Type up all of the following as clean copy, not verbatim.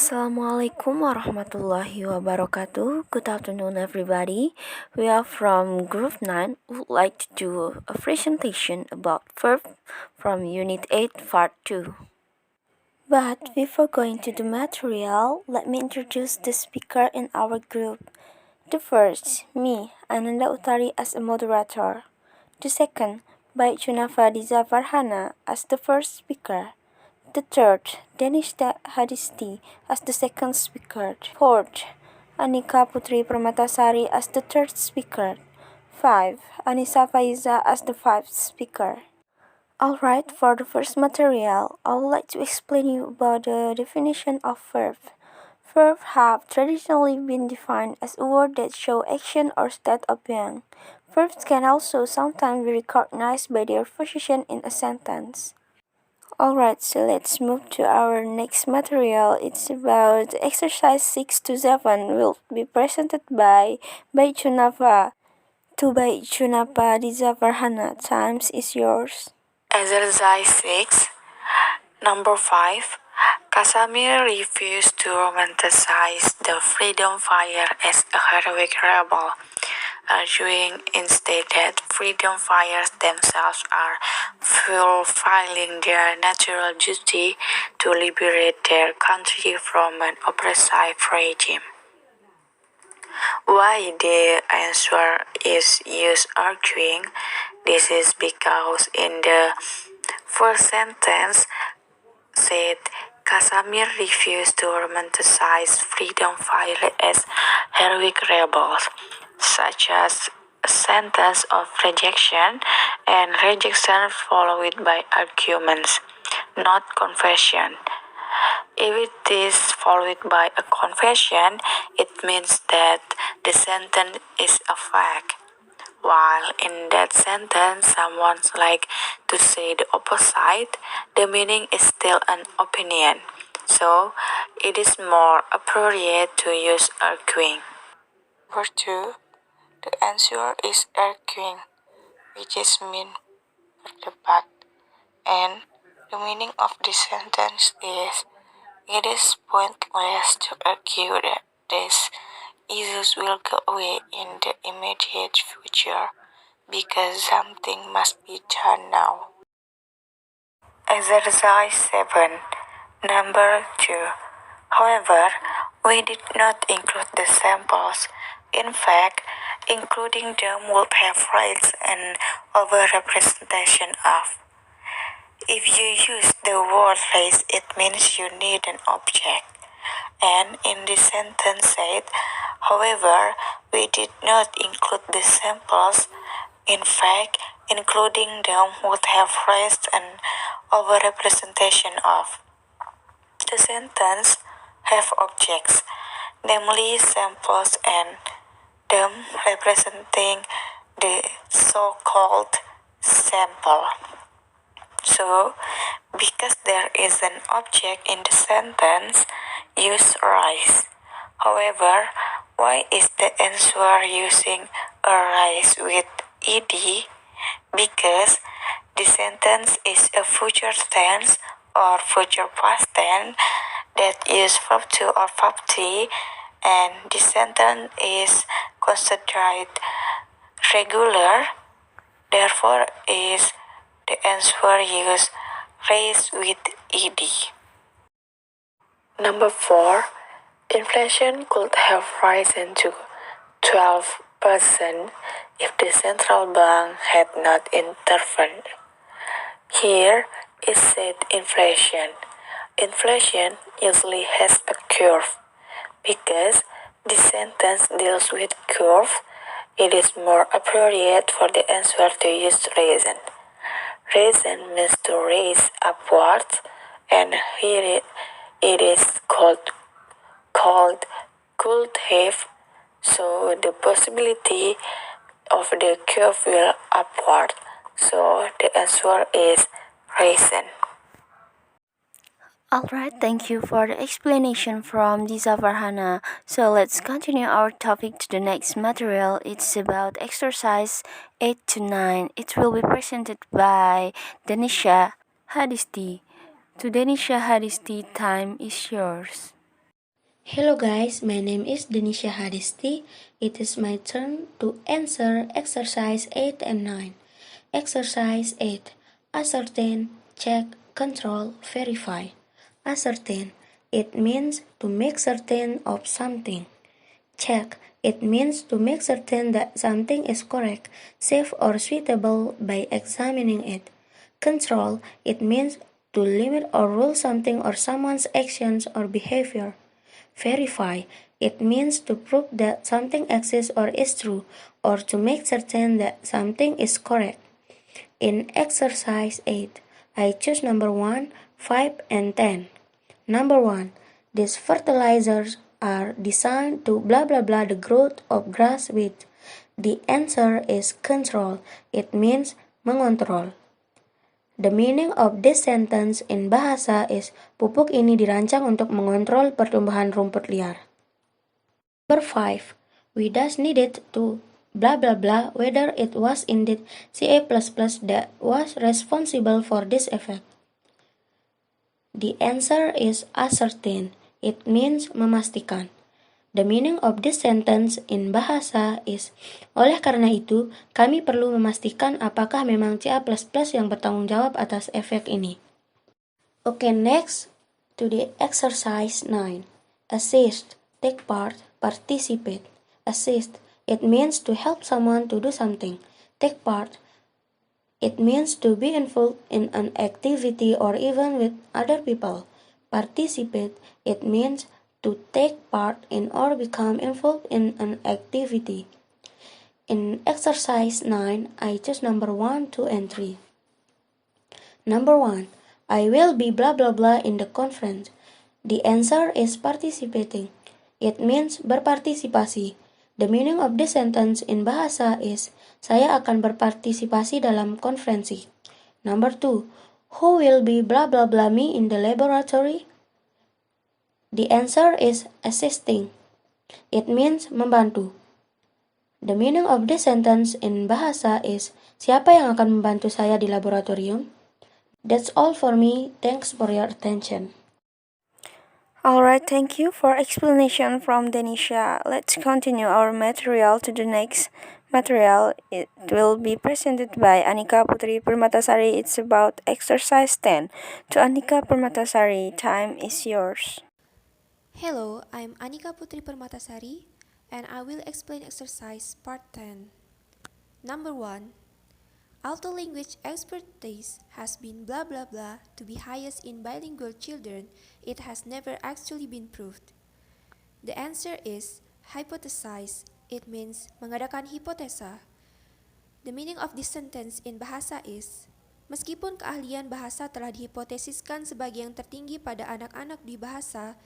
Assalamualaikum warahmatullahi wabarakatuh. Good afternoon, everybody. We are from Group 9. We would like to do a presentation about verb from Unit 8, Part 2. But before going to the material, let me introduce the speaker in our group. The first, me, Ananda Utari as a moderator. The second, Baik Junafa Dizavarhana as the first speaker. The third, Denishta Hadisti as the second speaker. Fourth, Anika Putri Permatasari as the third speaker. 5. Anissa Faiza as the fifth speaker. Alright, for the first material, I would like to explain you about the definition of verb. Verbs have traditionally been defined as a word that show action or state of being. Verbs can also sometimes be recognized by their position in a sentence. Alright, so let's move to our next material. It's about exercise 6 to 7 will be presented by Junava. To Junapa Dizavarhana, times is yours. Exercise 6, number 5. Casimir refused to romanticize the freedom fighter as a heroic rebel, arguing instead that freedom fighters themselves are fulfilling their natural duty to liberate their country from an oppressive regime. Why the answer is used arguing? This is because in the first sentence said Casimir refused to romanticize freedom fighters as heroic rebels, such as a sentence of rejection, and rejection followed by arguments, not confession. If it is followed by a confession, it means that the sentence is a fact. While in that sentence someone's like to say the opposite, the meaning is still an opinion. So it is more appropriate to use arguing. Number 2, the answer is arguing, which is mean berdebat. And the meaning of this sentence is it is pointless to argue that these issues will go away in the immediate future because something must be done now. Exercise 7, number 2. However, we did not include the samples. In fact, including them would have raised an overrepresentation of. If you use the word race, it means you need an object. And in this sentence said, however, we did not include the samples. In fact, including them would have raised an overrepresentation of. The sentence have objects, namely samples and them representing the so-called sample. So, because there is an object in the sentence, use rise. However, why is the answer using a rise with ed? Because the sentence is a future tense or future past tense that use verb to or verb to, and the sentence is considered regular. Therefore, is the answer use raise with ed. Number 4. Inflation could have risen to 12% if the central bank had not intervened. Here it said inflation. Inflation usually has a curve. Because this sentence deals with curve, it is more appropriate for the answer to use reason. Reason means to raise upwards, and here it is called could have, so the possibility of the curve will upward, so the answer is reason. Alright, thank you for the explanation from Dizavarhana. So let's continue our topic to the next material. It's about exercise 8 to 9. It will be presented by Denisha Hadisti. To Denisha Hadisti, time is yours. Hello guys, my name is Denisha Hadisti. It is my turn to answer exercise 8 and 9. Exercise 8. Ascertain, check, control, verify. Ascertain. It means to make certain of something. Check. It means to make certain that something is correct, safe, or suitable by examining it. Control. It means to limit or rule something or someone's actions or behavior. Verify. It means to prove that something exists or is true, or to make certain that something is correct. In exercise 8, I choose number 1, 5, and 10. Number 1. These fertilizers are designed to blah blah blah the growth of grass with. The answer is control. It means mengontrol. The meaning of this sentence in bahasa is pupuk ini dirancang untuk mengontrol pertumbuhan rumput liar. Number 5. We thus needed to blah blah blah whether it was indeed Ca++ that was responsible for this effect. The answer is ascertain. It means memastikan. The meaning of this sentence in bahasa is, oleh karena itu, kami perlu memastikan apakah memang Ca++ yang bertanggung jawab atas efek ini. Okay, next to the exercise 9. Assist, take part, participate. Assist, it means to help someone to do something. Take part, it means to be involved in an activity or even with other people. Participate, it means to take part in or become involved in an activity. In exercise 9, I choose number 1, 2, and 3. Number 1. I will be blah blah blah in the conference. The answer is participating. It means berpartisipasi. The meaning of this sentence in bahasa is, saya akan berpartisipasi dalam konferensi. Number 2. Who will be blah blah blah me in the laboratory? The answer is assisting. It means membantu. The meaning of this sentence in bahasa is, siapa yang akan membantu saya di laboratorium? That's all for me. Thanks for your attention. Alright, thank you for explanation from Denisha. Let's continue our material to the next material. It will be presented by Anika Putri Permatasari. It's about exercise 10. To Anika Permatasari, time is yours. Hello, I'm Anika Putri Permatasari, and I will explain exercise part 10. Number 1. Although language expertise has been blah blah blah to be highest in bilingual children, it has never actually been proved. The answer is hypothesize. It means mengadakan hipotesa. The meaning of this sentence in bahasa is, meskipun keahlian bahasa telah dihipotesiskan sebagai yang tertinggi pada anak-anak di bahasa,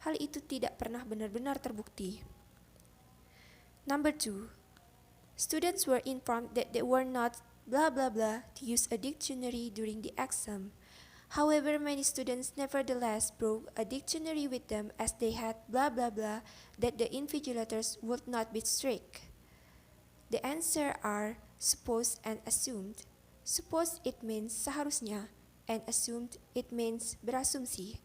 hal itu tidak pernah benar-benar terbukti. Number 2. Students were informed that they were not blah blah blah to use a dictionary during the exam. However, many students nevertheless brought a dictionary with them as they had blah blah blah that the invigilators would not be strict. The answer are suppose and assumed. Suppose it means seharusnya, and assumed it means berasumsi.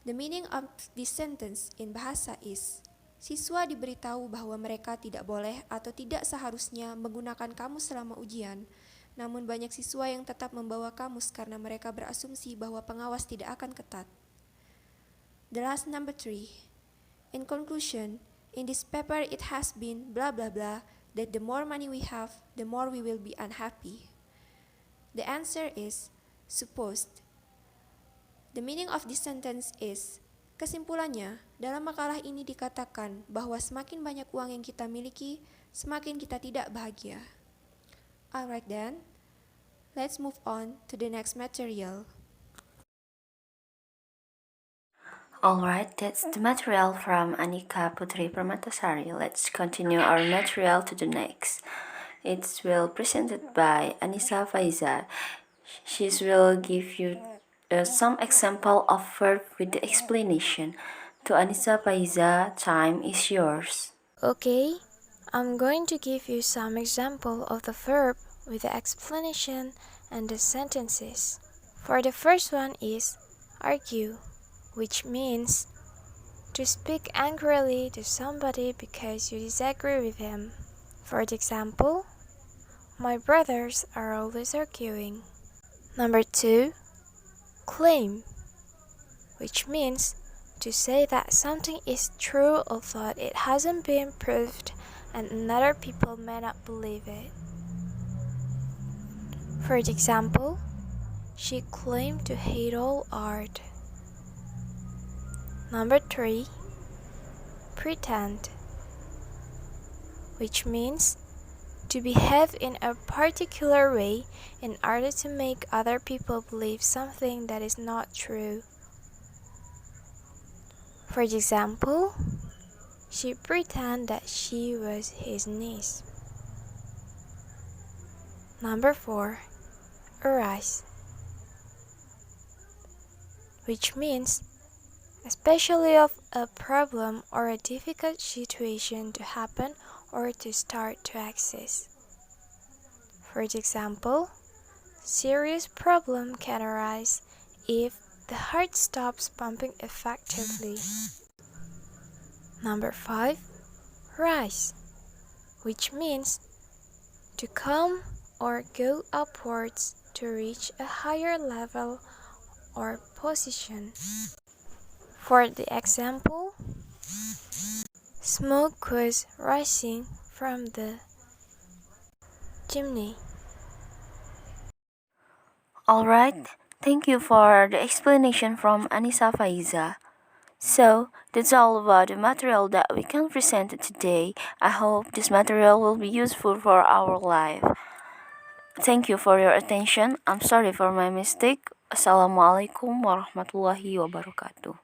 The meaning of this sentence in bahasa is, siswa diberitahu bahwa mereka tidak boleh atau tidak seharusnya menggunakan kamus selama ujian, namun banyak siswa yang tetap membawa kamus karena mereka berasumsi bahwa pengawas tidak akan ketat. The last number 3. In conclusion, in this paper it has been blah blah blah that the more money we have, the more we will be unhappy. The answer is supposed. The meaning of this sentence is, kesimpulannya, dalam makalah ini dikatakan bahwa semakin banyak uang yang kita miliki, semakin kita tidak bahagia. Alright then, let's move on to the next material. Alright, that's the material from Anika Putri Permatasari. Let's continue our material to the next. It will presented by Anissa Faiza. She will give you some example of verb with the explanation. To Anissa Faiza, time is yours. Okay, I'm going to give you some example of the verb with the explanation and the sentences. For the first one is argue, which means to speak angrily to somebody because you disagree with him. For example, my brothers are always arguing. Number 2, claim, which means to say that something is true although it hasn't been proved and other people may not believe it. For example, she claimed to hate all art. Number 3, pretend, which means to behave in a particular way in order to make other people believe something that is not true. For example, she pretended that she was his niece. Number 4, arise, which means especially of a problem or a difficult situation to happen or to start to exist. For example, serious problem can arise if the heart stops pumping effectively. Number 5, rise, which means to come or go upwards to reach a higher level or position. For the example, smoke was rising from the chimney. Alright, thank you for the explanation from Anissa Faiza. So, that's all about the material that we can present today. I hope this material will be useful for our life. Thank you for your attention. I'm sorry for my mistake. Assalamualaikum warahmatullahi wabarakatuh.